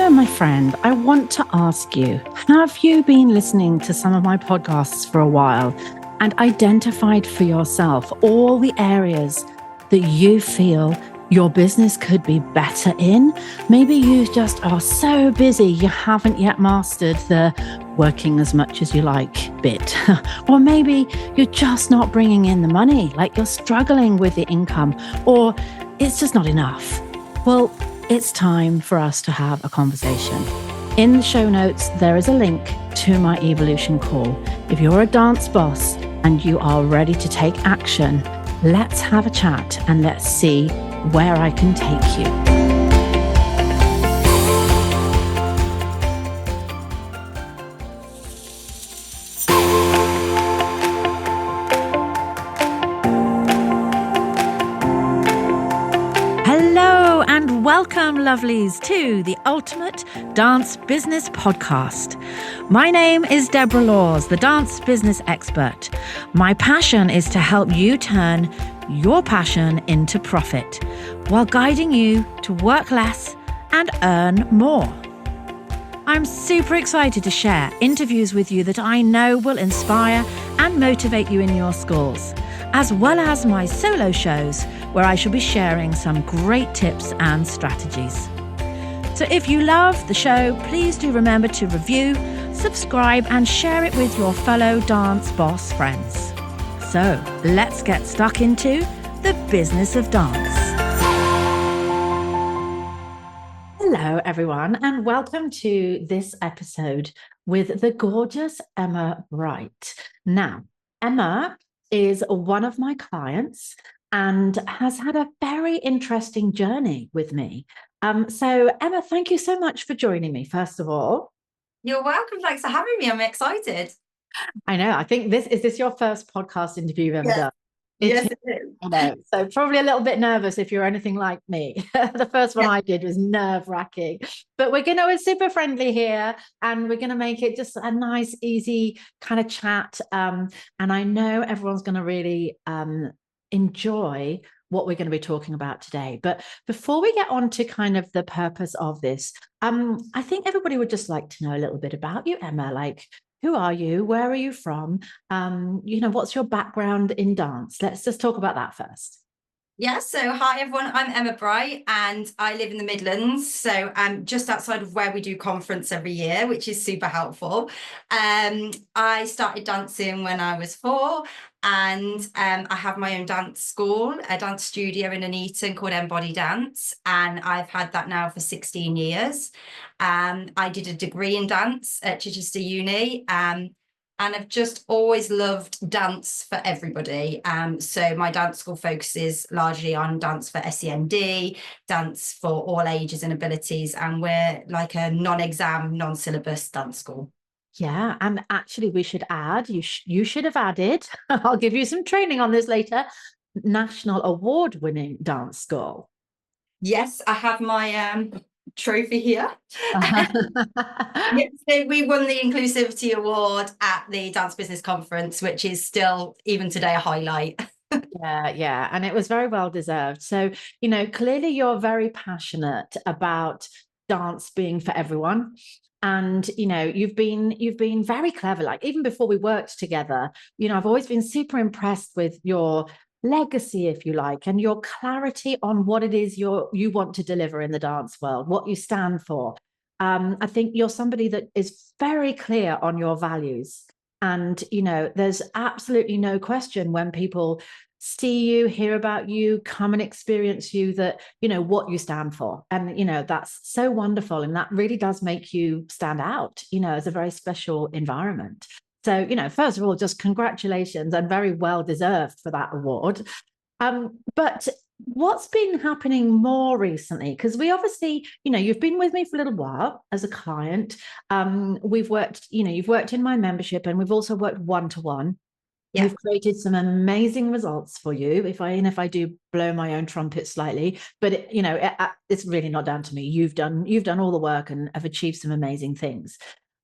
So, my friend, I want to ask you, have you been listening to some of my podcasts for a while and identified for yourself all the areas that you feel your business could be better in? Maybe you just are so busy you haven't yet mastered the working as much as you like bit. Or maybe you're just not bringing in the money, like you're struggling with the income, or it's just not enough. Well, it's time for us to have a conversation. In the show notes, there is a link to my evolution call. If you're a dance boss and you are ready to take action, let's have a chat and let's see where I can take you. Hello and welcome, lovelies, to the Ultimate Dance Business Podcast. My name is Deborah Laws, the dance business expert. My passion is to help you turn your passion into profit while guiding you to work less and earn more. I'm super excited to share interviews with you that I know will inspire and motivate you in your schools, as well as my solo shows where I shall be sharing some great tips and strategies. So if you love the show, please do remember to review, subscribe, and share it with your fellow dance boss friends. So let's get stuck into the business of dance. Hello, everyone, and welcome to this episode with the gorgeous Emma Bright. Now, Emma is one of my clients and has had a very interesting journey with me. So, Emma, thank you so much for joining me, first of all. You're welcome. Thanks for having me. I'm excited. I know. I think is this your first podcast interview you've ever done? Yes, it is. I know. So probably a little bit nervous if you're anything like me. The first one I did was nerve-wracking. But we're super friendly here, and we're going to make it just a nice, easy kind of chat. And I know everyone's going to really enjoy what we're going to be talking about today. But before we get on to kind of the purpose of this, I think everybody would just like to know a little bit about you, Emma. Like, who are you? Where are you from? What's your background in dance? Let's just talk about that first. Yeah, so hi everyone, I'm Emma Bright and I live in the Midlands, so I'm just outside of where we do conference every year, which is super helpful. I started dancing when I was 4 and I have my own dance school, a dance studio in Nuneaton called Embody Dance, and I've had that now for 16 years. I did a degree in dance at Chichester Uni. And I've just always loved dance for everybody. So my dance school focuses largely on dance for SEND, dance for all ages and abilities. And we're like a non-exam, non-syllabus dance school. Yeah, and actually we should add, you should have added, I'll give you some training on this later, national award-winning dance school. Yes, I have my trophy here. Uh-huh. So we won the Inclusivity Award at the Dance Business Conference, which is still, even today, a highlight. Yeah. And it was very well deserved. So, clearly you're very passionate about dance being for everyone. And, you've been very clever. Like even before we worked together, I've always been super impressed with your legacy, if you like, and your clarity on what it is you want to deliver in the dance world, what you stand for. I think you're somebody that is very clear on your values. And, there's absolutely no question when people see you, hear about you, come and experience you, that, what you stand for. And, that's so wonderful. And that really does make you stand out, as a very special environment. So, first of all, just congratulations and very well deserved for that award. But what's been happening more recently? Because we obviously, you've been with me for a little while as a client. We've worked, you've worked in my membership, and we've also worked one-to-one. Yeah. We've created some amazing results for you. If I do blow my own trumpet slightly, but it's really not down to me. You've done all the work and have achieved some amazing things.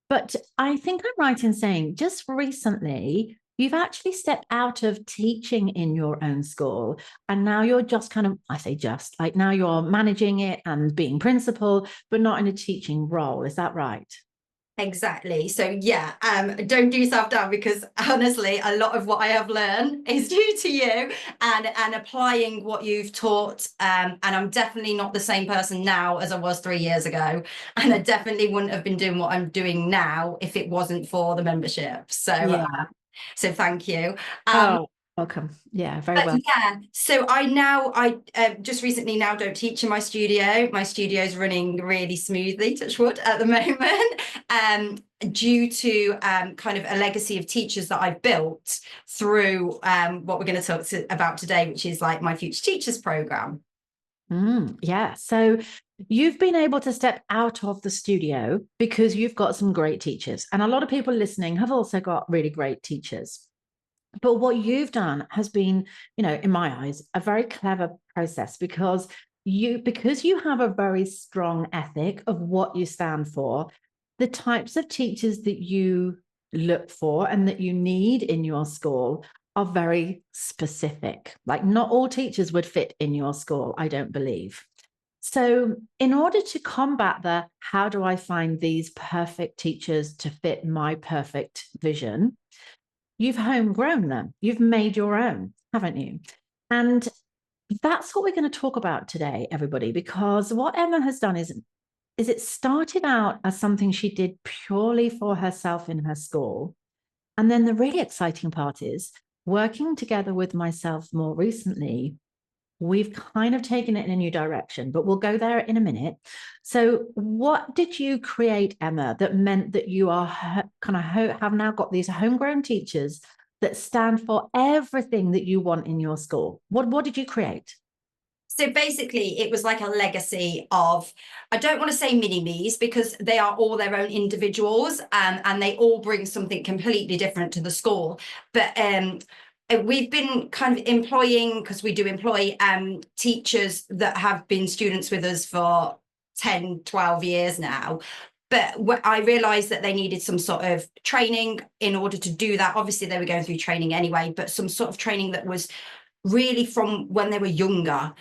But I think I'm right in saying just recently you've actually stepped out of teaching in your own school. And now you're just kind of, I say just, like now you're managing it and being principal, but not in a teaching role. Is that right? Exactly. So yeah, don't do yourself down, because honestly, a lot of what I have learned is due to you and applying what you've taught. And I'm definitely not the same person now as I was 3 years ago. And I definitely wouldn't have been doing what I'm doing now if it wasn't for the membership. So, Yeah. so thank you. Oh, welcome. Yeah, very But well. yeah, so I just recently now don't teach in my studio. My studio is running really smoothly, touch wood, at the moment, due to kind of a legacy of teachers that I've built through what we're going to talk about today, which is like my Future Teachers program. Yeah. So you've been able to step out of the studio because you've got some great teachers. And a lot of people listening have also got really great teachers. But what you've done has been, in my eyes, a very clever process because you have a very strong ethic of what you stand for, the types of teachers that you look for and that you need in your school are very specific. Like not all teachers would fit in your school, I don't believe. So, in order to combat the how do I find these perfect teachers to fit my perfect vision, you've homegrown them. You've made your own, haven't you? And that's what we're going to talk about today, everybody, because what Emma has done is it started out as something she did purely for herself in her school. And then the really exciting part is working together with myself more recently, we've kind of taken it in a new direction, but we'll go there in a minute. So, what did you create, Emma, that meant that you are have now got these homegrown teachers that stand for everything that you want in your school? What did you create? So basically, it was like a legacy of, I don't want to say mini-me's because they are all their own individuals, and they all bring something completely different to the school. But we've been kind of employing, because we do employ teachers that have been students with us for 10, 12 years now. But I realized that they needed some sort of training in order to do that. Obviously, they were going through training anyway, but some sort of training that was really from when they were younger.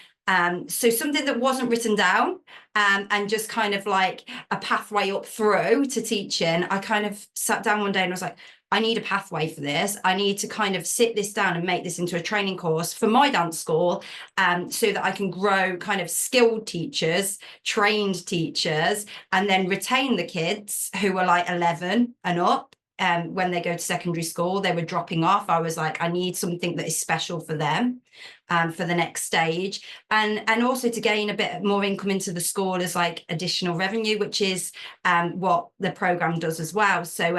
So something that wasn't written down, and just kind of like a pathway up through to teaching. I kind of sat down one day and was like, I need a pathway for this. I need to kind of sit this down and make this into a training course for my dance school, so that I can grow kind of skilled teachers, trained teachers, and then retain the kids who were like 11 and up. When they go to secondary school, they were dropping off. I was like, I need something that is special for them, for the next stage, and also to gain a bit more income into the school as like additional revenue, which is what the program does as well. So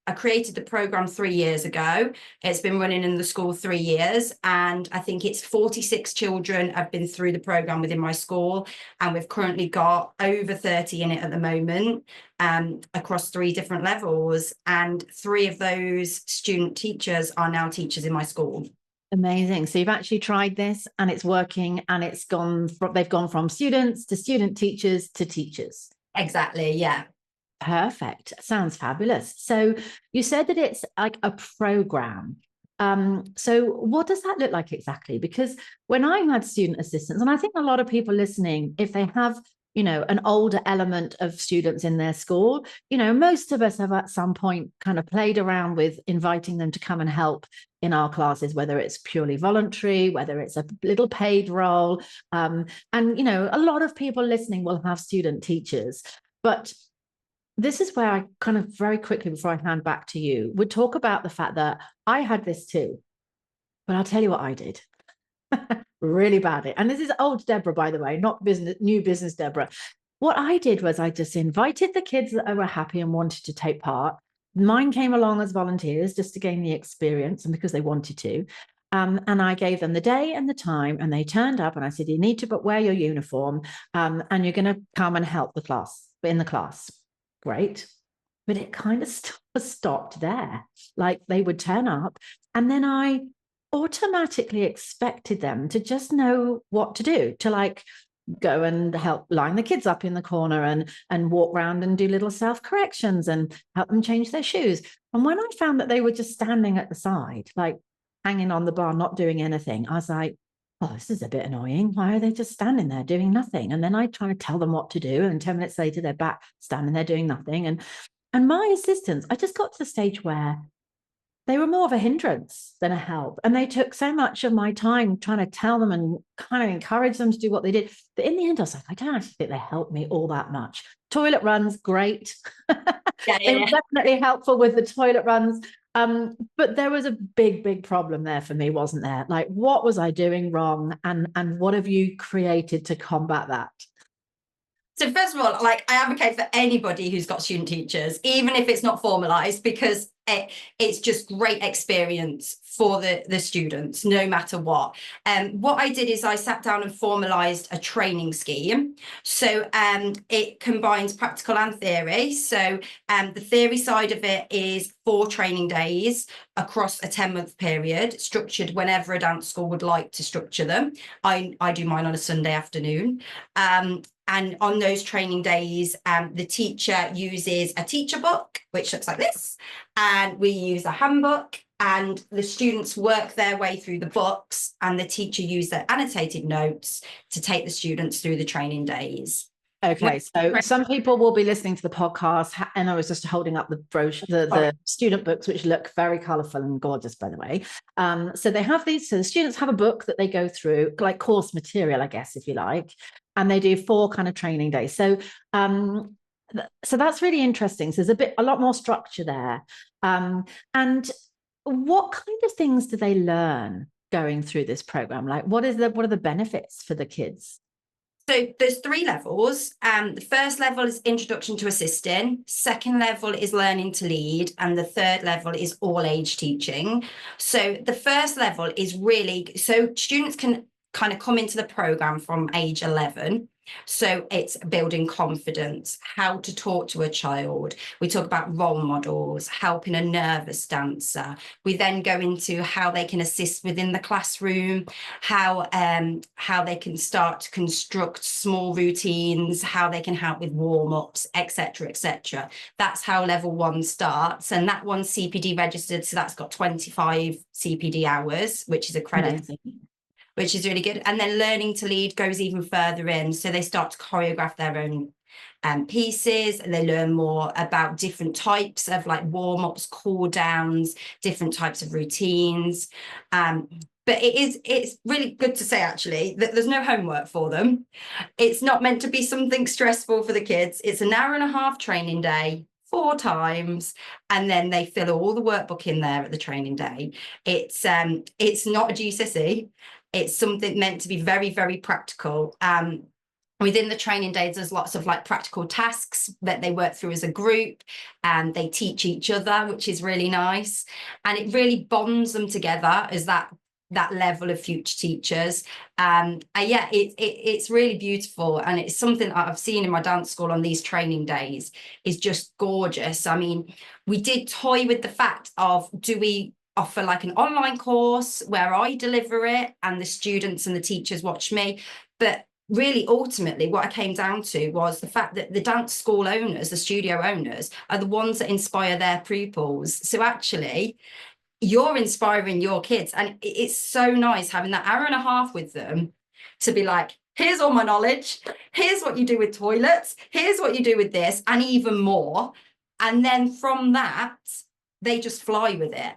I created the program 3 years ago. It's been running in the school 3 years, and I think it's 46 children have been through the program within my school, and we've currently got over 30 in it at the moment, across 3 different levels, and 3 of those student teachers are now teachers in my school. Amazing. So you've actually tried this and it's working and they've gone from students to student teachers to teachers. Exactly, yeah. Perfect. Sounds fabulous. So you said that it's like a program. So what does that look like exactly? Because when I had student assistants, and I think a lot of people listening, if they have, an older element of students in their school, most of us have at some point kind of played around with inviting them to come and help in our classes, whether it's purely voluntary, whether it's a little paid role. And, a lot of people listening will have student teachers. But this is where I kind of very quickly, before I hand back to you, would talk about the fact that I had this too. But I'll tell you what I did really badly. And this is old Deborah, by the way, not new business Deborah. What I did was I just invited the kids that were happy and wanted to take part. Mine came along as volunteers just to gain the experience and because they wanted to. And I gave them the day and the time, and they turned up. And I said, "You need to wear your uniform, and you're going to come and help the class in the class." Great. But it kind of stopped there. Like they would turn up, and then I automatically expected them to just know what to do, to like go and help line the kids up in the corner and walk around and do little self-corrections and help them change their shoes. And when I found that they were just standing at the side, like hanging on the bar, not doing anything, I was like, oh, this is a bit annoying. Why are they just standing there doing nothing? And then I try to tell them what to do. And 10 minutes later, they're back standing there doing nothing. And my assistants, I just got to the stage where they were more of a hindrance than a help. And they took so much of my time trying to tell them and kind of encourage them to do what they did. But in the end, I was like, I don't actually think they helped me all that much. Toilet runs, great. They were definitely helpful with the toilet runs. But there was a big problem there for me, wasn't there? Like, what was I doing wrong? And what have you created to combat that? So first of all, like, I advocate for anybody who's got student teachers, even if it's not formalized, because it's just great experience for the students, no matter what. What I did is I sat down and formalized a training scheme. So it combines practical and theory. So the theory side of it is 4 training days across a 10-month period, structured whenever a dance school would like to structure them. I do mine on a Sunday afternoon. And on those training days, the teacher uses a teacher book, which looks like this, and we use a handbook, and the students work their way through the books, and the teacher uses their annotated notes to take the students through the training days. Okay, so some people will be listening to the podcast, and I was just holding up the brochure, the student books, which look very colourful and gorgeous, by the way. So they have these, so the students have a book that they go through, like course material, I guess, if you like, and they do 4 kind of training days. So so that's really interesting. So there's a lot more structure there. And what kind of things do they learn going through this program? Like, what are the benefits for the kids? So there's 3 levels. The first level is introduction to assisting. Second level is learning to lead. And the third level is all age teaching. So the first level is really, so students can kind of come into the program from age 11. So it's building confidence, how to talk to a child. We talk about role models, helping a nervous dancer. We then go into how they can assist within the classroom, how they can start to construct small routines, how they can help with warm-ups, etc., etc. That's how level 1 starts, and that one's CPD registered, so that's got 25 CPD hours, which is accredited. Amazing. Which is really good. And then learning to lead goes even further in. So they start to choreograph their own pieces, and they learn more about different types of like warm-ups, cool downs, different types of routines. But it's really good to say, actually, that there's no homework for them. It's not meant to be something stressful for the kids. It's an hour-and-a-half training day, 4 times, and then they fill all the workbook in there at the training day. It's not a GCSE. It's something meant to be very, very practical. Within the training days, there's lots of like practical tasks that they work through as a group, and they teach each other, which is really nice. And it really bonds them together as that level of future teachers. Yeah, it's really beautiful, and it's something that I've seen in my dance school on these training days is just gorgeous. I mean, we did toy with the fact of, do we offer like an online course where I deliver it and the students and the teachers watch me? But really, ultimately, what I came down to was the fact that the dance school owners, the studio owners, are the ones that inspire their pupils. So actually, you're inspiring your kids, and it's so nice having that hour-and-a-half with them to be like, here's all my knowledge, here's what you do with toilets, here's what you do with this, and even more. And then from that, they just fly with it.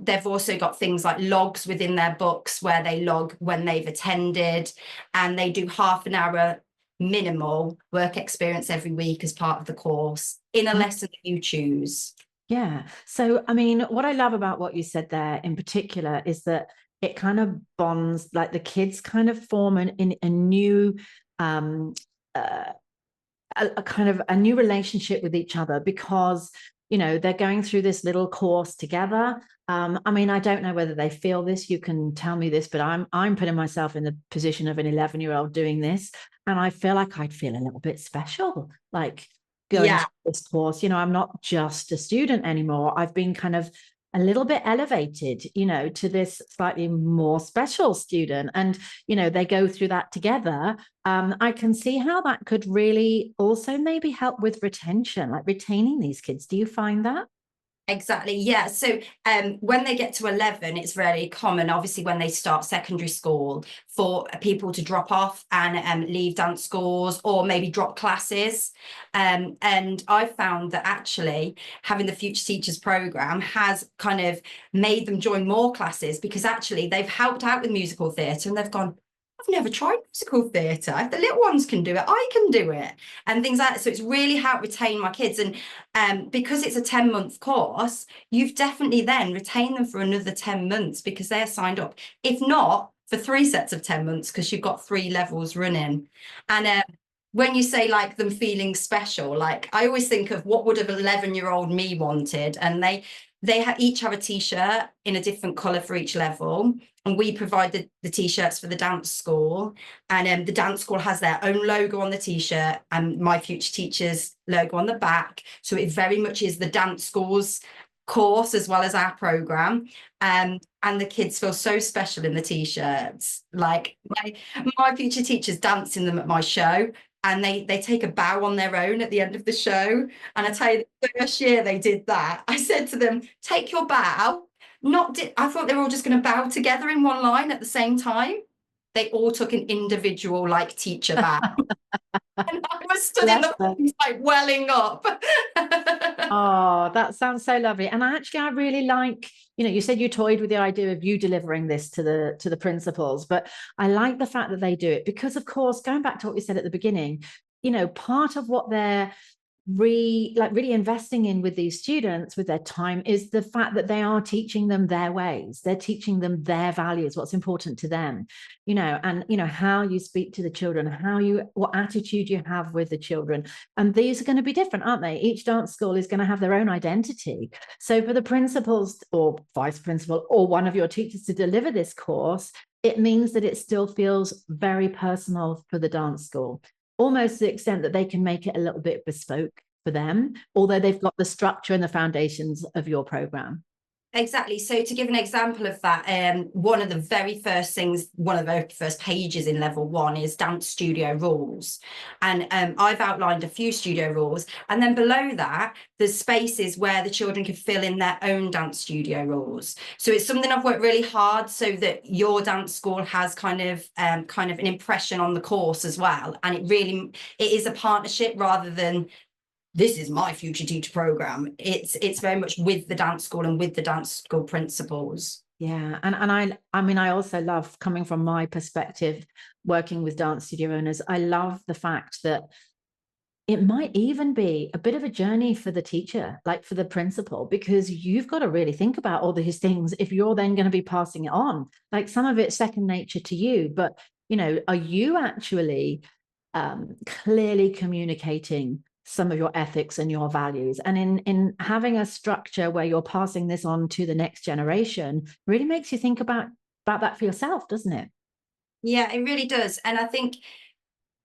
They've also got things like logs within their books where they log when they've attended, and they do half an hour minimal work experience every week as part of the course in a lesson that you choose. Yeah. So, I mean, what I love about what you said there in particular is that it kind of bonds, like the kids kind of form a new a kind of a new relationship with each other, because they're going through this little course together. I mean, I don't know whether they feel this, you can tell me this, but I'm putting myself in the position of an 11-year-old doing this, and I feel like I'd feel a little bit special, like going to this course. I'm not just a student anymore. I've been kind of a little bit elevated, you know, to this slightly more special student, and, you know, they go through that together. I can see how that could really also maybe help with retention, like retaining these kids. Do you find that? Exactly. Yeah. So when they get to 11, it's very common, obviously, when they start secondary school, for people to drop off and leave dance schools or maybe drop classes. And I found that actually having the Future Teachers program has kind of made them join more classes, because actually they've helped out with musical theatre and they've gone, I've never tried musical theatre. If the little ones can do it, I can do it. And things like that. So it's really helped retain my kids. And because it's a 10-month course, you've definitely then retained them for another 10 months because they're signed up. If not, for 3 sets of 10 months, because you've got 3 levels running. And when you say like them feeling special, like I always think of what would have 11-year-old me wanted. And they each have a t-shirt in a different colour for each level, and we provide the t-shirts for the dance school, and the dance school has their own logo on the t-shirt and my Future Teachers logo on the back, so it very much is the dance school's course as well as our program. And the kids feel so special in the t-shirts. Like my Future Teachers dance in them at my show, and they take a bow on their own at the end of the show. And I tell you, the first year they did that, I said to them, take your bow. I thought they were all just going to bow together in one line at the same time. They all took an individual like teacher bow. And I was stood in Bless the them. wings, like welling up. Oh, that sounds so lovely. And I really like, you know, you said you toyed with the idea of you delivering this to the principals, but I like the fact that they do it because, of course, going back to what we said at the beginning, you know, part of what they're really investing in with these students with their time is the fact that they are teaching them their ways. They're teaching them their values, what's important to them, you know, and, you know, how you speak to the children, what attitude you have with the children. And these are going to be different, aren't they? Each dance school is going to have their own identity. So for the principals or vice principal or one of your teachers to deliver this course, it means that it still feels very personal for the dance school, almost to the extent that they can make it a little bit bespoke for them, although they've got the structure and the foundations of your program. Exactly. So to give an example of that, one of the very first things, one of the very first pages in level 1 is dance studio rules. And I've outlined a few studio rules. And then below that, there's spaces where the children can fill in their own dance studio rules. So it's something I've worked really hard so that your dance school has kind of an impression on the course as well. And it is a partnership rather than this is my Future Teacher program. It's very much with the dance school and with the dance school principals. Yeah, and I mean I also love, coming from my perspective, working with dance studio owners, I love the fact that it might even be a bit of a journey for the teacher, like for the principal, because you've got to really think about all these things if you're then going to be passing it on. Like some of it's second nature to you, but, you know, are you actually clearly communicating some of your ethics and your values? And in having a structure where you're passing this on to the next generation really makes you think about that for yourself, doesn't it? Yeah, it really does. And I think,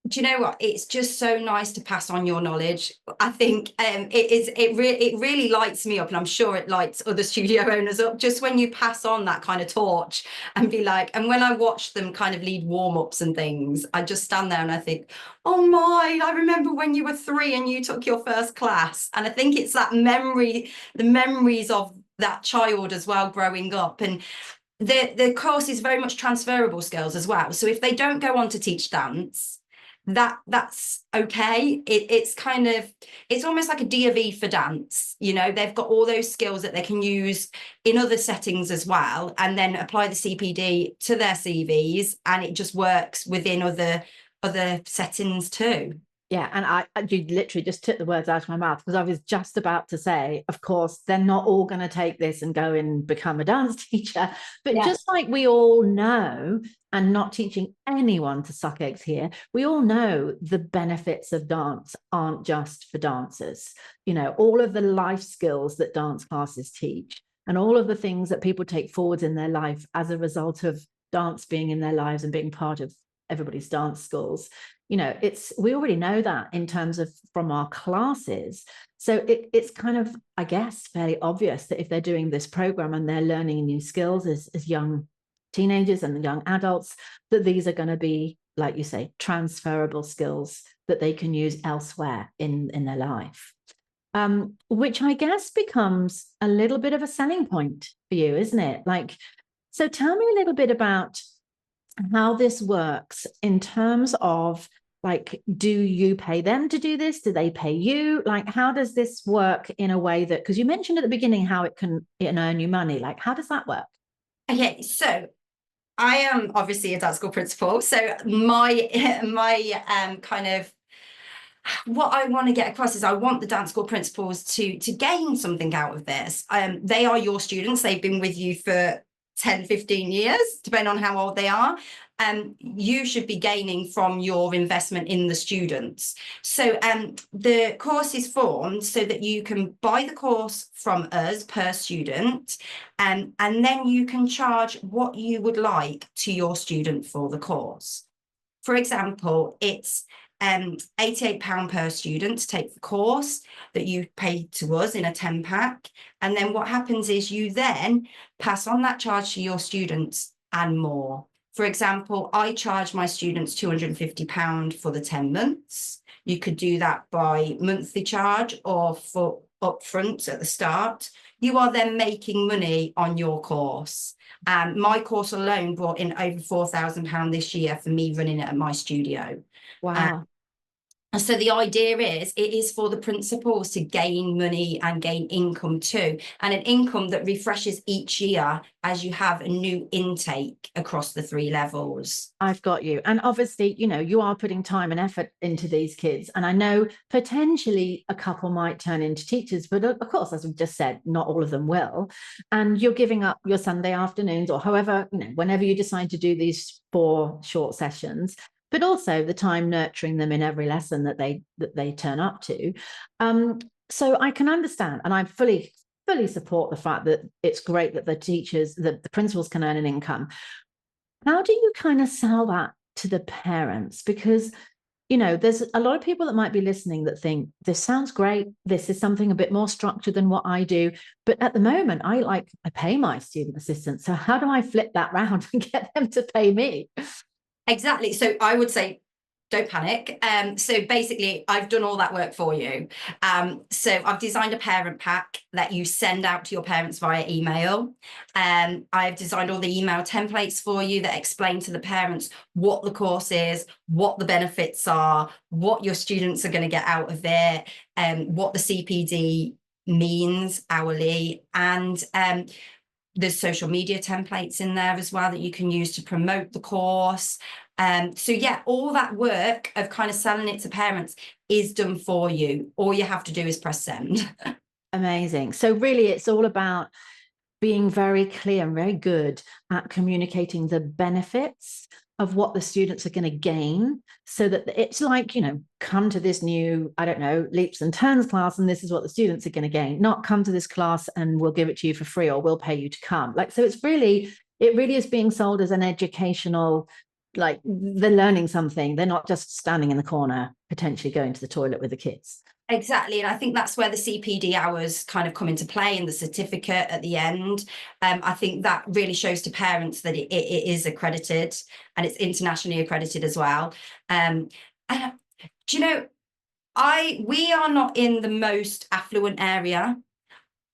do you know what? It's just so nice to pass on your knowledge. I think it really lights me up, and I'm sure it lights other studio owners up, just when you pass on that kind of torch and be like, and when I watch them kind of lead warm-ups and things, I just stand there and I think, oh my, I remember when you were 3 and you took your first class. And I think it's that memory, the memories of that child as well growing up. And the course is very much transferable skills as well. So if they don't go on to teach dance, that's okay. It's almost like a D of E for dance. You know, they've got all those skills that they can use in other settings as well, and then apply the CPD to their CVs, and it just works within other settings too. Yeah, and you literally just took the words out of my mouth, because I was just about to say, of course, they're not all going to take this and go and become a dance teacher. But Yeah. just like we all know, and not teaching anyone to suck eggs here, we all know the benefits of dance aren't just for dancers. You know, all of the life skills that dance classes teach, and all of the things that people take forwards in their life as a result of dance being in their lives and being part of everybody's dance schools, we already know that in terms of from our classes. So it's kind of, I guess, fairly obvious that if they're doing this program and they're learning new skills as young teenagers and young adults, that these are going to be, like you say, transferable skills that they can use elsewhere in their life. Which I guess becomes a little bit of a selling point for you, isn't it? So tell me a little bit about how this works in terms of, do you pay them to do this? Do they pay you? How does this work in a way that, because you mentioned at the beginning how it can earn you money. How does that work? Okay, so I am obviously a dance school principal. So my kind of what I want to get across is I want the dance school principals to gain something out of this. They are your students. They've been with you for 10, 15 years, depending on how old they are. You should be gaining from your investment in the students. So the course is formed so that you can buy the course from us per student, and then you can charge what you would like to your student for the course. For example, it's £88 per student to take the course that you pay to us in a 10 pack. And then what happens is you then pass on that charge to your students and more. For example, I charge my students £250 for the 10 months. You could do that by monthly charge or for upfront at the start. You are then making money on your course. My course alone brought in over £4,000 this year for me running it at my studio. Wow. And so the idea is it is for the principals to gain money and gain income too, and an income that refreshes each year as you have a new intake across the 3 levels. I've got you. And obviously, you are putting time and effort into these kids. And I know potentially a couple might turn into teachers, but of course, as we've just said, not all of them will. And you're giving up your Sunday afternoons or however, whenever you decide to do these 4 short sessions, but also the time nurturing them in every lesson that they turn up to. So I can understand, and I fully support the fact that it's great that the teachers, the principals can earn an income. How do you kind of sell that to the parents? Because, there's a lot of people that might be listening that think, this sounds great. This is something a bit more structured than what I do. But at the moment, I pay my student assistants. So how do I flip that round and get them to pay me? Exactly. So I would say, don't panic. So basically, I've done all that work for you. So I've designed a parent pack that you send out to your parents via email. I've designed all the email templates for you that explain to the parents what the course is, what the benefits are, what your students are going to get out of it, what the CPD means hourly, and there's social media templates in there as well that you can use to promote the course. So yeah, all that work of kind of selling it to parents is done for you. All you have to do is press send. Amazing. So really, it's all about being very clear and very good at communicating the benefits of what the students are going to gain, so that it's come to this new, I don't know, leaps and turns class, and this is what the students are going to gain, not come to this class and we'll give it to you for free or we'll pay you to come. So it really is being sold as an educational, they're learning something. They're not just standing in the corner, potentially going to the toilet with the kids. Exactly. And I think that's where the CPD hours kind of come into play, and the certificate at the end. I think that really shows to parents that it is accredited, and it's internationally accredited as well. And do you know, we are not in the most affluent area,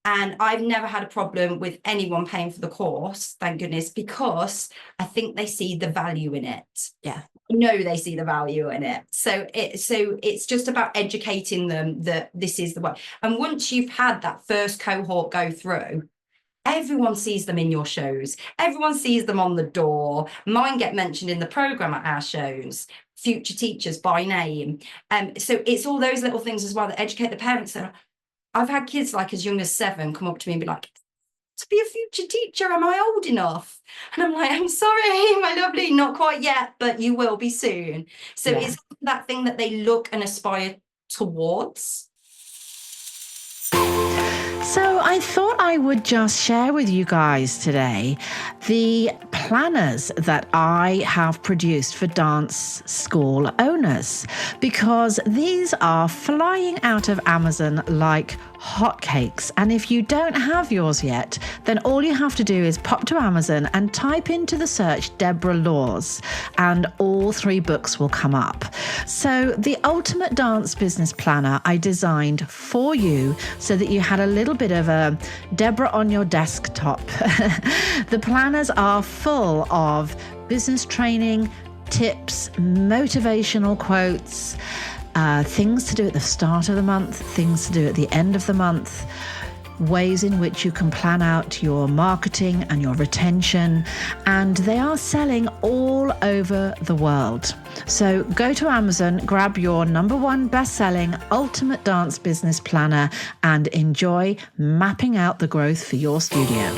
and I've never had a problem with anyone paying for the course, thank goodness, because I think they see the value in it. Yeah. They see the value in it. So it's just about educating them that this is the way. And once you've had that first cohort go through, everyone sees them in your shows. Everyone sees them on the door. Mine get mentioned in the programme at our shows, future teachers by name. So it's all those little things as well that educate the parents. I've had kids as young as 7 come up to me and be like, to be a future teacher, am I old enough? And I'm like, I'm sorry, my lovely, not quite yet, but you will be soon. So yeah. It's that thing that they look and aspire towards. So I thought I would just share with you guys today the planners that I have produced for dance school owners, because these are flying out of Amazon like hotcakes. And if you don't have yours yet, then all you have to do is pop to Amazon and type into the search Deborah Laws, and all 3 books will come up. So the Ultimate Dance Business Planner I designed for you so that you had a little bit of a Deborah on your desktop. The planners are full of business training, tips, motivational quotes, things to do at the start of the month, things to do at the end of the month, ways in which you can plan out your marketing and your retention, and they are selling all over the world. So go to Amazon, grab your #1 best-selling Ultimate Dance Business Planner and enjoy mapping out the growth for your studio.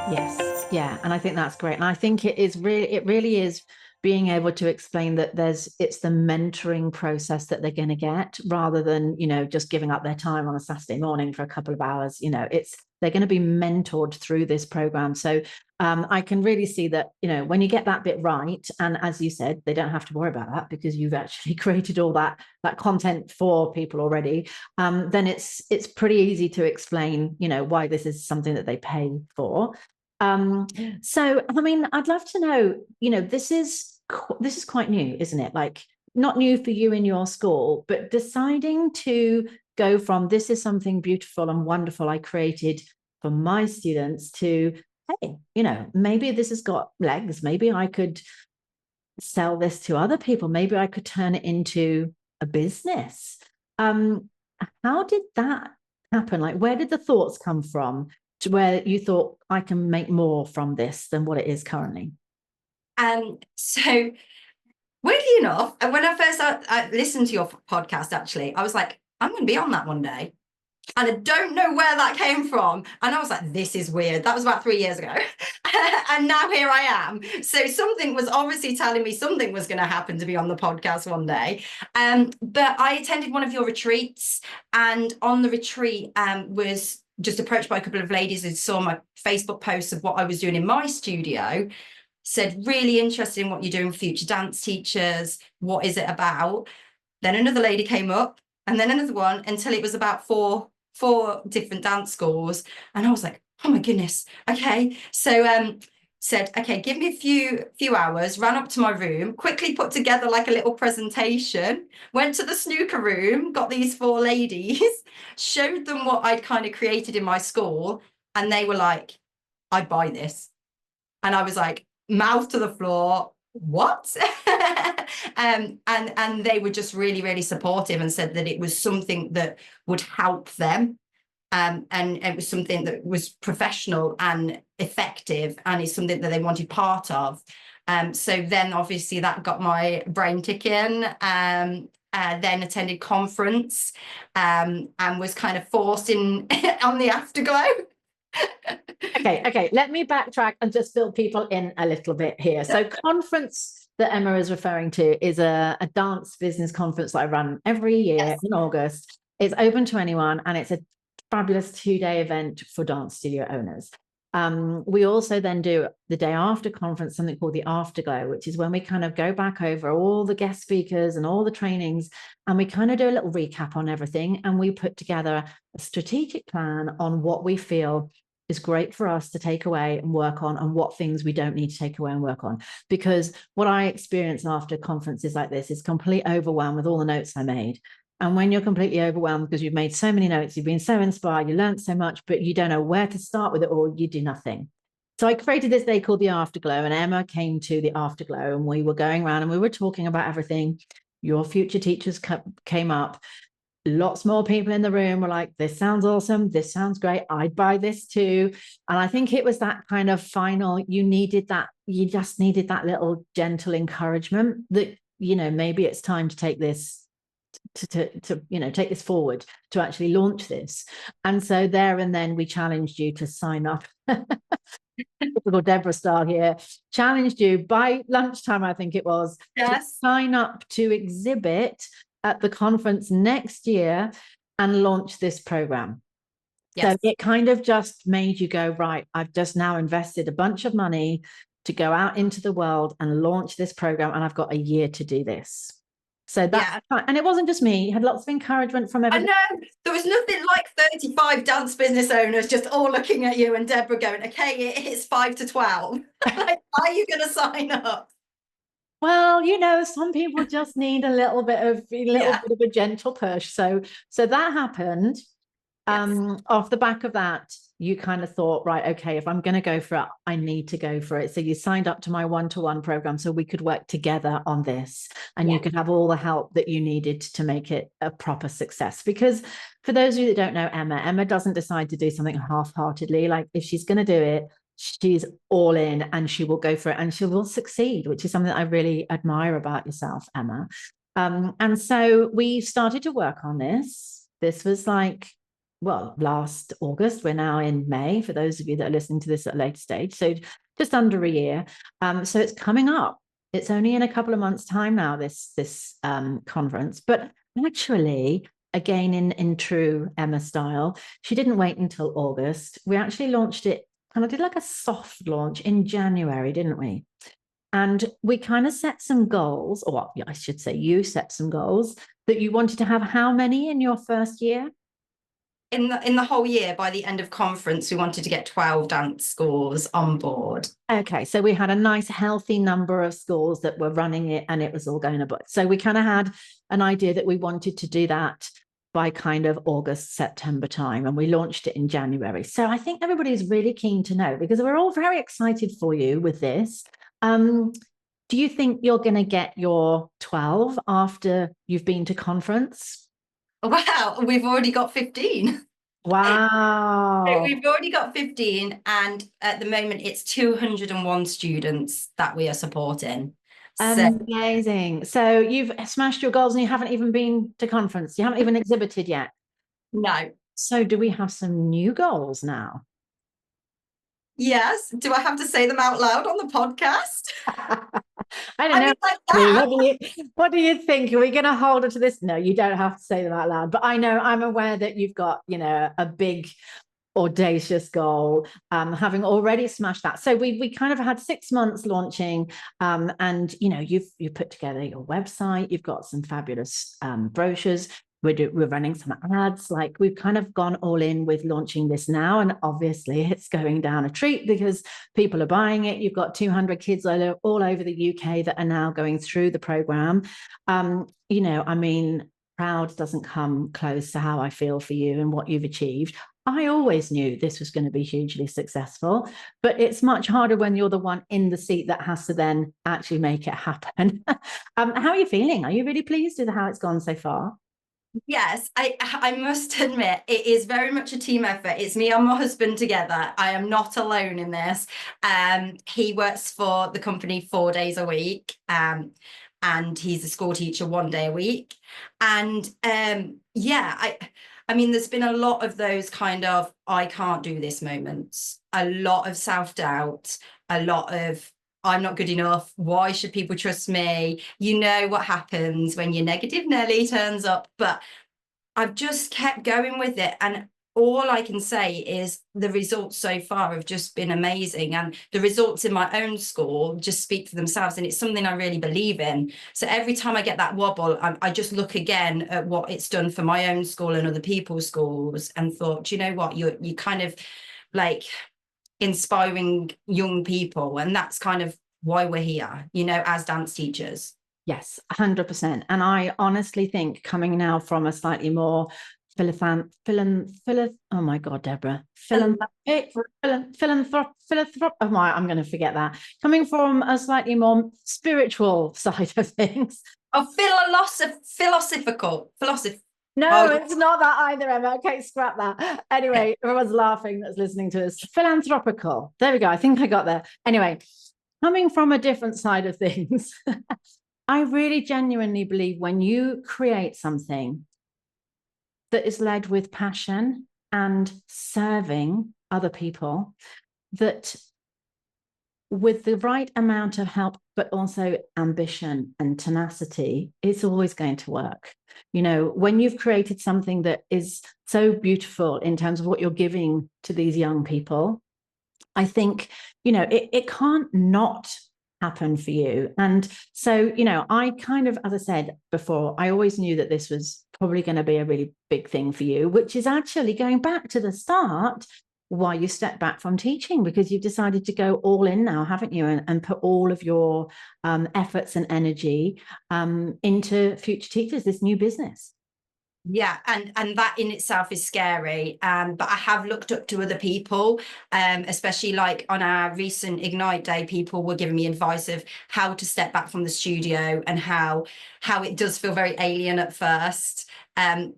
Yes, yeah, and I think that's great. And I think it really is being able to explain that it's the mentoring process that they're going to get, rather than, just giving up their time on a Saturday morning for a couple of hours. They're going to be mentored through this program. So I can really see that, when you get that bit right, and as you said, they don't have to worry about that because you've actually created all that content for people already. Then it's pretty easy to explain, why this is something that they pay for. So, I mean, I'd love to know, this is quite new, isn't it? Like, not new for you in your school, but deciding to go from this is something beautiful and wonderful I created for my students to, hey, maybe this has got legs. Maybe I could sell this to other people. Maybe I could turn it into a business. How did that happen? Like, where did the thoughts come from to where you thought I can make more from this than what it is currently? So weirdly enough, when I first I listened to your podcast, actually, I was like, I'm going to be on that one day. And I don't know where that came from. And I was like, this is weird. That was about 3 years ago. And now here I am. So something was obviously telling me something was going to happen to be on the podcast one day. But I attended one of your retreats, and on the retreat was just approached by a couple of ladies who saw my Facebook posts of what I was doing in my studio, said, really interested in what you're doing for future dance teachers. What is it about? Then another lady came up, and then another one, until it was about four different dance schools. And I was like, oh my goodness. Okay. So said, okay, give me a few hours, ran up to my room, quickly put together like a little presentation, went to the snooker room, got these 4 ladies, showed them what I'd kind of created in my school. And they were like, I'd buy this. And I was like, mouth to the floor, what? And they were just really, really supportive and said that it was something that would help them. And it was something that was professional and effective, and is something that they wanted part of. So then obviously that got my brain ticking. Then attended conference, and was kind of forced in on the afterglow. Okay. Let me backtrack and just fill people in a little bit here. So conference that Emma is referring to is a dance business conference that I run every year in August. It's open to anyone, and it's a fabulous 2-day event for dance studio owners. We also then do the day after conference something called the Afterglow, which is when we kind of go back over all the guest speakers and all the trainings, and we kind of do a little recap on everything, and we put together a strategic plan on what we feel is great for us to take away and work on, and what things we don't need to take away and work on. Because what I experience after conferences like this is complete overwhelm with all the notes I made. And when you're completely overwhelmed because you've made so many notes, you've been so inspired, you learned so much, but you don't know where to start with it, or you do nothing. So I created this day called the Afterglow, and Emma came to the Afterglow, and we were going around and we were talking about everything. Your future teachers came up. Lots more people in the room were like, this sounds awesome. This sounds great. I'd buy this too. And I think it was that kind of final, you just needed that little gentle encouragement that, maybe it's time to take this take this forward, to actually launch this. And so there and then we challenged you to sign up. Typical Deborah style here. Challenged you by lunchtime, I think it was, Yes. to sign up to exhibit at the conference next year. and launch this program. Yes. So it kind of just made you go, right, I've just now invested a bunch of money to go out into the world and launch this program, and I've got a year to do this. So that's, and it wasn't just me. You had lots of encouragement from everybody. I know. There was nothing like 35 dance business owners just all looking at you and Deborah going, okay, it's 5 to 12. Like, are you going to sign up? Well, you know, some people just need a little bit of a gentle push. So that happened. Off the back of that, you kind of thought, right, okay, if I'm going to go for it, I need to go for it. So you signed up to my one-to-one program so we could work together on this, and you could have all the help that you needed to make it a proper success. Because for those of you that don't know Emma doesn't decide to do something half-heartedly. Like, if she's going to do it, she's all in and she will go for it and she will succeed, which is something that I really admire about yourself, Emma. And so we started to work on this. This was like, well, last August. We're now in May, for those of you that are listening to this at a later stage. So just under a year. So it's coming up. It's only in a couple of months' time now, this conference. But actually, again, in true Emma style, she didn't wait until August. We actually launched it, and I did like a soft launch in January, didn't we? And we kind of set some goals, or I should say you set some goals that you wanted to have how many in your first year? In the whole year, by the end of conference, we wanted to get 12 dance schools on board. Okay, so we had a nice healthy number of schools that were running it, and it was all going to book. So we kind of had an idea that we wanted to do that by kind of August, September time, and we launched it in January. So I think everybody's really keen to know, because we're all very excited for you with this. Do you think you're going to get your 12 after you've been to conference? Wow, we've already got 15. Wow. We've already got 15, and at the moment it's 201 students that we are supporting. Amazing. So you've smashed your goals and you haven't even been to conference. You haven't even exhibited yet. No. So do we have some new goals now? Yes. Do I have to say them out loud on the podcast? I don't know. Like what do you think? Are we going to hold her to this? No, you don't have to say them out loud. But I know, I'm aware that you've got, a big, audacious goal, having already smashed that. So we kind of had 6 months launching, and you've put together your website. You've got some fabulous brochures. We're running some ads. Like, we've kind of gone all in with launching this now, and obviously it's going down a treat because people are buying it. You've got 200 kids all over the UK that are now going through the program. I mean, proud doesn't come close to how I feel for you and what you've achieved. I always knew this was going to be hugely successful, but it's much harder when you're the one in the seat that has to then actually make it happen. How are you feeling? Are you really pleased with how it's gone so far? Yes, I must admit, it is very much a team effort. It's me and my husband together. I am not alone in this. He works for the company 4 days a week, and he's a school teacher 1 day a week. And I mean, there's been a lot of those kind of I can't do this moments, a lot of self-doubt, a lot of I'm not good enough. Why should people trust me? You know what happens when your negative Nelly turns up. But I've just kept going with it. And all I can say is the results so far have just been amazing. And the results in my own school just speak for themselves. And it's something I really believe in. So every time I get that wobble, I just look again at what it's done for my own school and other people's schools and thought, you know what, you kind of like inspiring young people, and that's kind of why we're here, as dance teachers. Yes, 100%. And I honestly think, coming now from a slightly more oh my God, Deborah, philanthropic, oh my, I'm going to forget that. Coming from a slightly more spiritual side of things. Philosophical. No, it's not that either, Emma. Okay, scrap that. Anyway, everyone's laughing that's listening to us. Philanthropical. There we go. I think I got there. Anyway, coming from a different side of things, I really genuinely believe when you create something that is led with passion and serving other people, that with the right amount of help but also ambition and tenacity, it's always going to work. You know, when you've created something that is so beautiful in terms of what you're giving to these young people, I think, you know, it can't not happen for you. And so, you know, I kind of, as I said before, I always knew that this was probably going to be a really big thing for you, which is actually going back to the start, why you stepped back from teaching, because you've decided to go all in now, haven't you? And put all of your efforts and energy into future teachers, this new business. Yeah, and that in itself is scary. But I have looked up to other people, especially like on our recent Ignite Day, people were giving me advice of how to step back from the studio and how it does feel very alien at first. And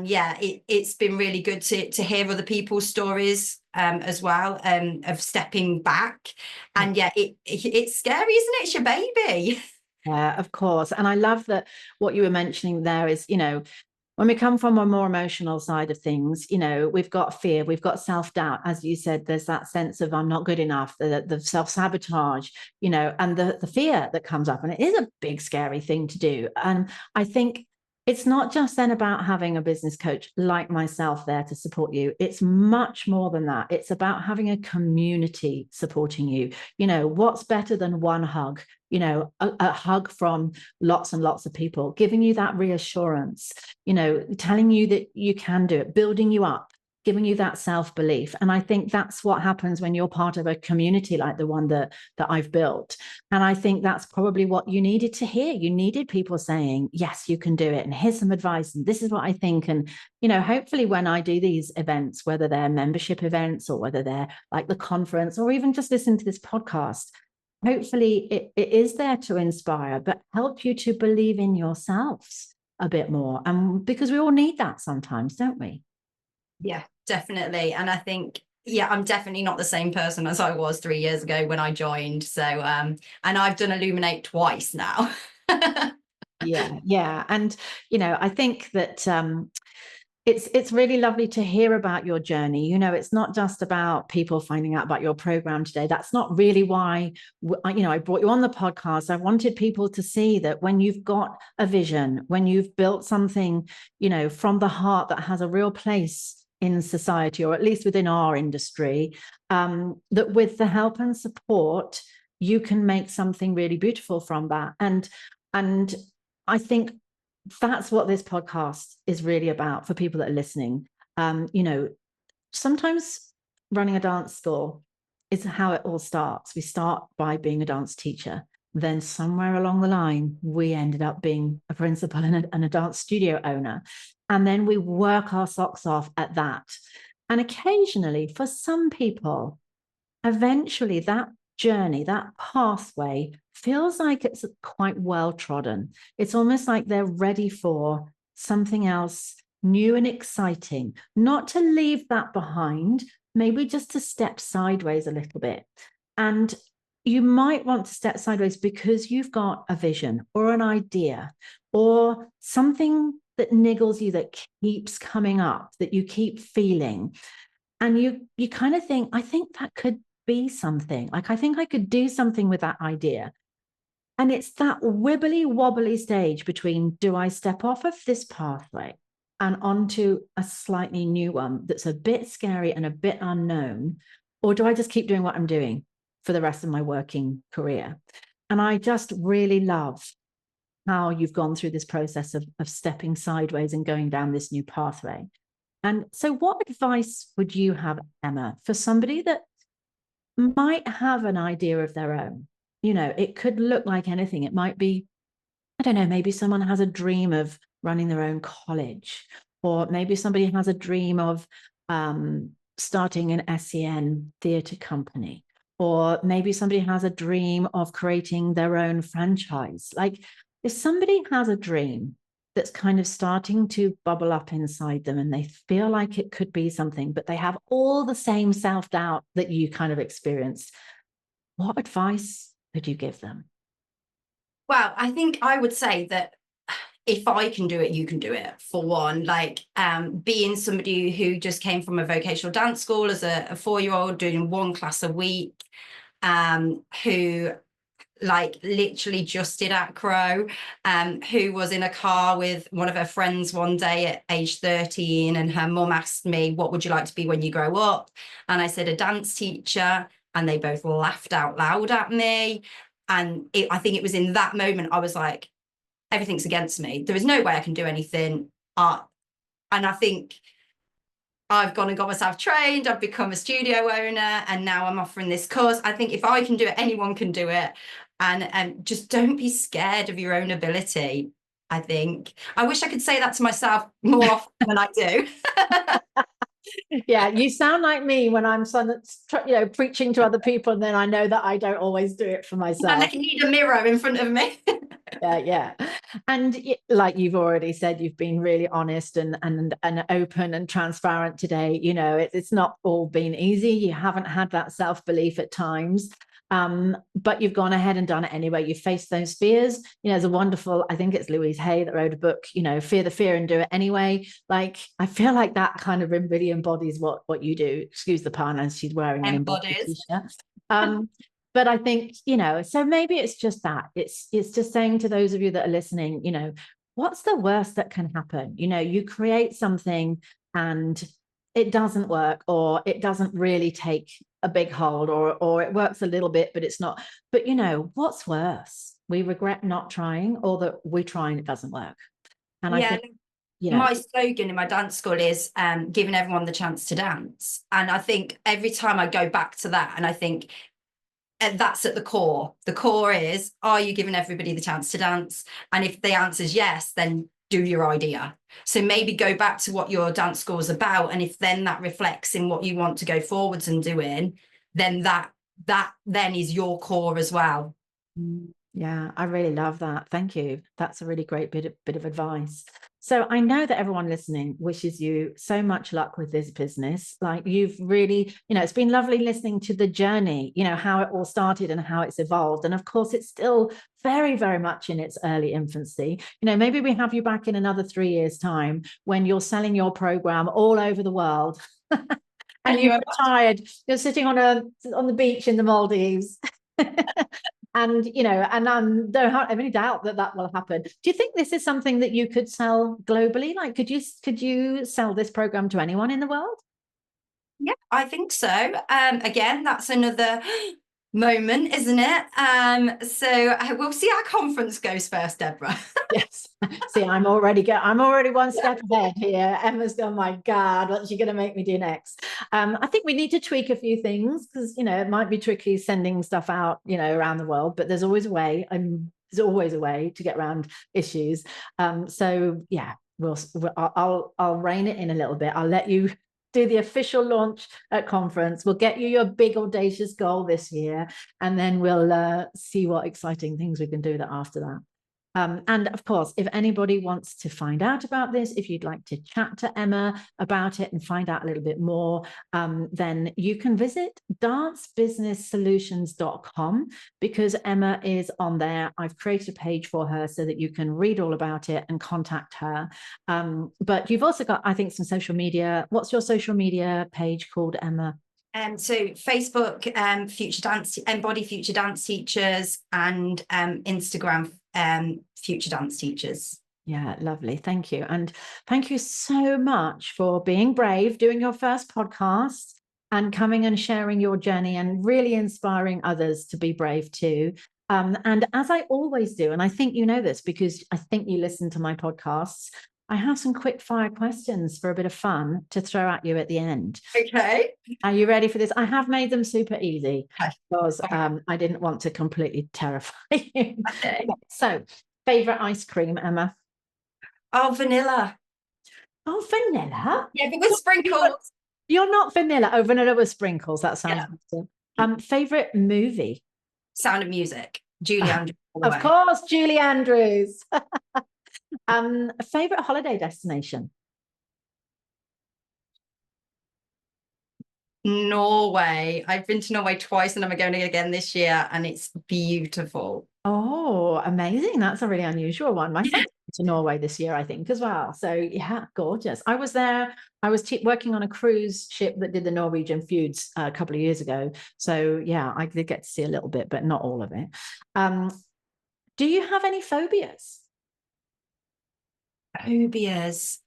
yeah, it's been really good to hear other people's stories as well, of stepping back. And yeah, it's scary, isn't it? It's your baby. Yeah, of course. And I love that what you were mentioning there is, you know, when we come from a more emotional side of things, you know, we've got fear, we've got self-doubt. As you said, there's that sense of I'm not good enough, the self-sabotage, you know, and the fear that comes up. And it is a big, scary thing to do. And I think it's not just then about having a business coach like myself there to support you. It's much more than that. It's about having a community supporting you. You know, what's better than one hug? You know, a hug from lots and lots of people, giving you that reassurance, you know, telling you that you can do it, building you up, giving you that self-belief. And I think that's what happens when you're part of a community like the one that I've built. And I think that's probably what you needed to hear. You needed people saying, yes, you can do it. And here's some advice. And this is what I think. And, you know, hopefully when I do these events, whether they're membership events or whether they're like the conference or even just listen to this podcast, hopefully it is there to inspire, but help you to believe in yourselves a bit more. And because we all need that sometimes, don't we? Yeah, definitely. And I think, yeah, I'm definitely not the same person as I was 3 years ago when I joined. So, and I've done Illuminate twice now. Yeah. And, you know, I think that it's really lovely to hear about your journey. You know, it's not just about people finding out about your program today. That's not really why, you know, I brought you on the podcast. I wanted people to see that when you've got a vision, when you've built something, you know, from the heart that has a real place in society, or at least within our industry, that with the help and support, you can make something really beautiful from that. And I think that's what this podcast is really about for people that are listening. You know, sometimes running a dance school is how it all starts. We start by being a dance teacher. Then somewhere along the line, we ended up being a principal and a dance studio owner. And then we work our socks off at that. And occasionally, for some people, eventually that journey, that pathway feels like it's quite well trodden. It's almost like they're ready for something else new and exciting, not to leave that behind, maybe just to step sideways a little bit. And you might want to step sideways because you've got a vision or an idea or something that niggles you, that keeps coming up, that you keep feeling. And you kind of think, I think that could be something. Like, I think I could do something with that idea. And it's that wibbly wobbly stage between, do I step off of this pathway and onto a slightly new one that's a bit scary and a bit unknown? Or do I just keep doing what I'm doing for the rest of my working career? And I just really love how you've gone through this process of stepping sideways and going down this new pathway. And so what advice would you have, Emma, for somebody that might have an idea of their own? You know, it could look like anything. It might be, I don't know, maybe someone has a dream of running their own college, or maybe somebody has a dream of starting an SEN theatre company, or maybe somebody has a dream of creating their own franchise. Like, if somebody has a dream that's kind of starting to bubble up inside them and they feel like it could be something, but they have all the same self-doubt that you kind of experienced, what advice could you give them? Well, I think I would say that if I can do it, you can do it, for one. Like, being somebody who just came from a vocational dance school as a 4-year-old, doing one class a week, who like literally just did acro, who was in a car with one of her friends one day at age 13, and her mum asked me, what would you like to be when you grow up? And I said, a dance teacher, and they both laughed out loud at me. And I think it was in that moment I was like, everything's against me. There is no way I can do anything. And I think I've gone and got myself trained. I've become a studio owner, and now I'm offering this course. I think if I can do it, anyone can do it. And just don't be scared of your own ability. I think I wish I could say that to myself more often than I do. Yeah, you sound like me when I'm preaching to other people, and then I know that I don't always do it for myself. And I need a mirror in front of me. Yeah. And like you've already said, you've been really honest and open and transparent today. You know, it's not all been easy. You haven't had that self-belief at times. But you've gone ahead and done it anyway. You faced those fears. You know, there's a wonderful, I think it's Louise Hay that wrote a book, you know, Fear the Fear and Do It Anyway. Like, I feel like that kind of really embodies what you do. Excuse the pun, as she's wearing an embodied t-shirt. But I think, you know, so maybe it's just that. It's just saying to those of you that are listening, you know, what's the worst that can happen? You know, you create something and it doesn't work, or it doesn't really take a big hold, or it works a little bit, but it's not. But, you know, what's worse? We regret not trying, or that we try and it doesn't work. And I think, you know, my slogan in my dance school is giving everyone the chance to dance. And I think every time I go back to that, and I think, and that's at the core. The core is, are you giving everybody the chance to dance? And if the answer is yes, then do your idea. So maybe go back to what your dance school is about. And if then that reflects in what you want to go forwards and doing, then that then is your core as well. Yeah, I really love that. Thank you. That's a really great bit of advice. So I know that everyone listening wishes you so much luck with this business. Like, you've really, you know, it's been lovely listening to the journey, you know, how it all started and how it's evolved. And of course, it's still very, very much in its early infancy. You know, maybe we have you back in another 3 years' time when you're selling your program all over the world. And you've retired, you're sitting on the beach in the Maldives. And, you know, and don't have any doubt that will happen. Do you think this is something that you could sell globally? Like, could you sell this program to anyone in the world? Yeah, I think so. Again, that's another moment, isn't it? So we'll see how conference goes first, Deborah. Yes. See, I'm already one step ahead here. Emma's gone, my God, what's she going to make me do next? I think we need to tweak a few things, because, you know, it might be tricky sending stuff out, you know, around the world, but there's always a way. There's always a way to get around issues. So yeah, I'll rein it in a little bit. I'll let you do the official launch at conference. We'll get you your big audacious goal this year, and then we'll see what exciting things we can do after that. And of course, if anybody wants to find out about this, if you'd like to chat to Emma about it and find out a little bit more, then you can visit dancebusinesssolutions.com, because Emma is on there. I've created a page for her so that you can read all about it and contact her. But you've also got, I think, some social media. What's your social media page called, Emma? So Facebook, Future Dance, Embody Future Dance Teachers, and Instagram, Future Dance Teachers. Yeah, lovely. Thank you. And thank you so much for being brave, doing your first podcast, and coming and sharing your journey, and really inspiring others to be brave too. And as I always do, and I think you know this because I think you listen to my podcasts, I have some quick fire questions for a bit of fun to throw at you at the end. Okay. Are you ready for this? I have made them super easy because I didn't want to completely terrify you. Okay. So, favorite ice cream, Emma? Oh, vanilla. Oh, vanilla? Yeah, but with sprinkles. You're not vanilla. Oh, vanilla with sprinkles. That sounds good. Favorite movie? Sound of Music. Julie Andrews. Of course, Julie Andrews. Favorite holiday destination? Norway. I've been to Norway twice, and I'm going again this year, and it's beautiful. Oh, amazing. That's a really unusual one. My son's to Norway this year, I think, as well. So yeah, gorgeous. I was there. I was working on a cruise ship that did the Norwegian feuds a couple of years ago. So yeah, I did get to see a little bit, but not all of it. Do you have any phobias? Phobias.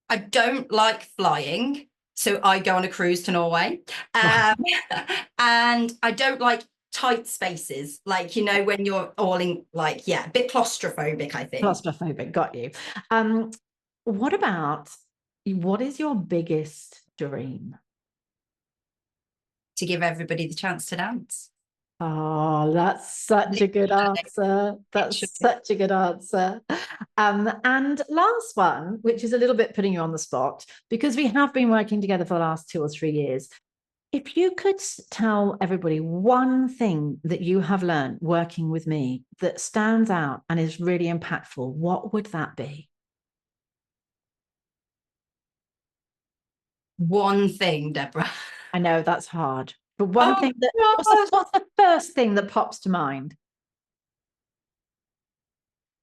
I don't like flying, so I go on a cruise to Norway. And I don't like tight spaces, like, you know, when you're all in, like, yeah, a bit claustrophobic, I think. Claustrophobic, got you. What is your biggest dream? To give everybody the chance to dance. Oh, that's such a good answer. That's such a good answer. And last one, which is a little bit putting you on the spot, because we have been working together for the last 2 or 3 years. If you could tell everybody one thing that you have learned working with me that stands out and is really impactful, what would that be? One thing, Deborah. I know that's hard, but one thing what's the first thing that pops to mind?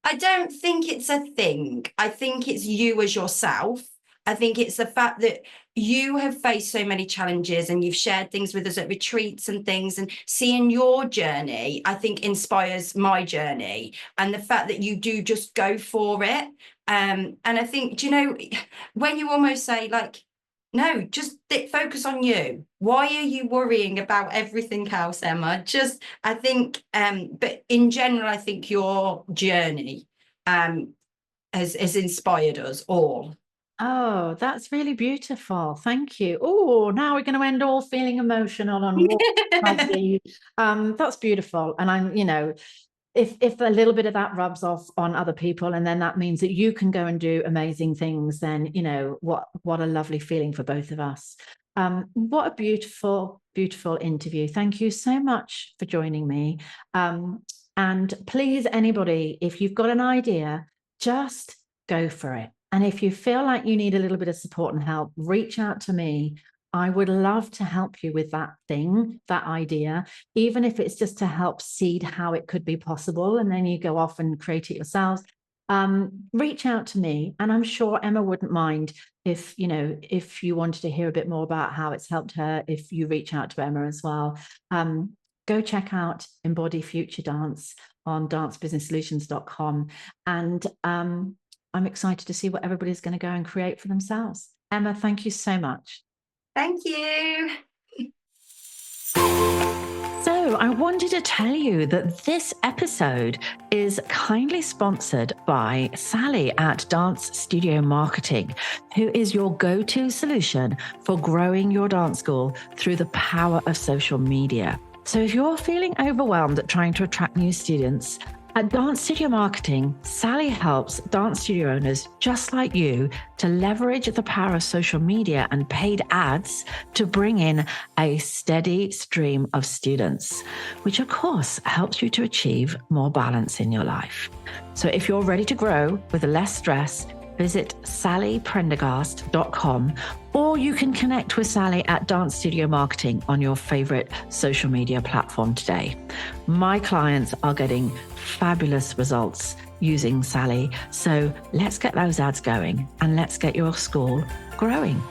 I don't think it's a thing. I think it's you as yourself. I think it's the fact that you have faced so many challenges and you've shared things with us at retreats and things, and seeing your journey, I think, inspires my journey. And the fact that you do just go for it. And I think, do you know, when you almost say, like, no, just focus on you. Why are you worrying about everything else, Emma? Just, I think, but in general, I think your journey has inspired us all. Oh, that's really beautiful. Thank you. Oh, now we're going to end all feeling emotional and fuzzy. That's beautiful. And I'm, you know, if a little bit of that rubs off on other people, and then that means that you can go and do amazing things, then, you know, what a lovely feeling for both of us. What a beautiful, beautiful interview. Thank you so much for joining me. And please, anybody, if you've got an idea, just go for it. And if you feel like you need a little bit of support and help, reach out to me. I would love to help you with that thing, that idea, even if it's just to help seed how it could be possible. And then you go off and create it yourselves. Reach out to me. And I'm sure Emma wouldn't mind if, you know, if you wanted to hear a bit more about how it's helped her, if you reach out to Emma as well. Go check out Embody Future Dance on dancebusinesssolutions.com. And I'm excited to see what everybody's going to go and create for themselves. Emma, thank you so much. Thank you. So I wanted to tell you that this episode is kindly sponsored by Sally at Dance Studio Marketing, who is your go-to solution for growing your dance school through the power of social media. So if you're feeling overwhelmed at trying to attract new students, at Dance Studio Marketing, Sally helps dance studio owners just like you to leverage the power of social media and paid ads to bring in a steady stream of students, which of course helps you to achieve more balance in your life. So if you're ready to grow with less stress, visit sallyprendergast.com, or you can connect with Sally at Dance Studio Marketing on your favorite social media platform today. My clients are getting fabulous results using Sally. So let's get those ads going and let's get your school growing.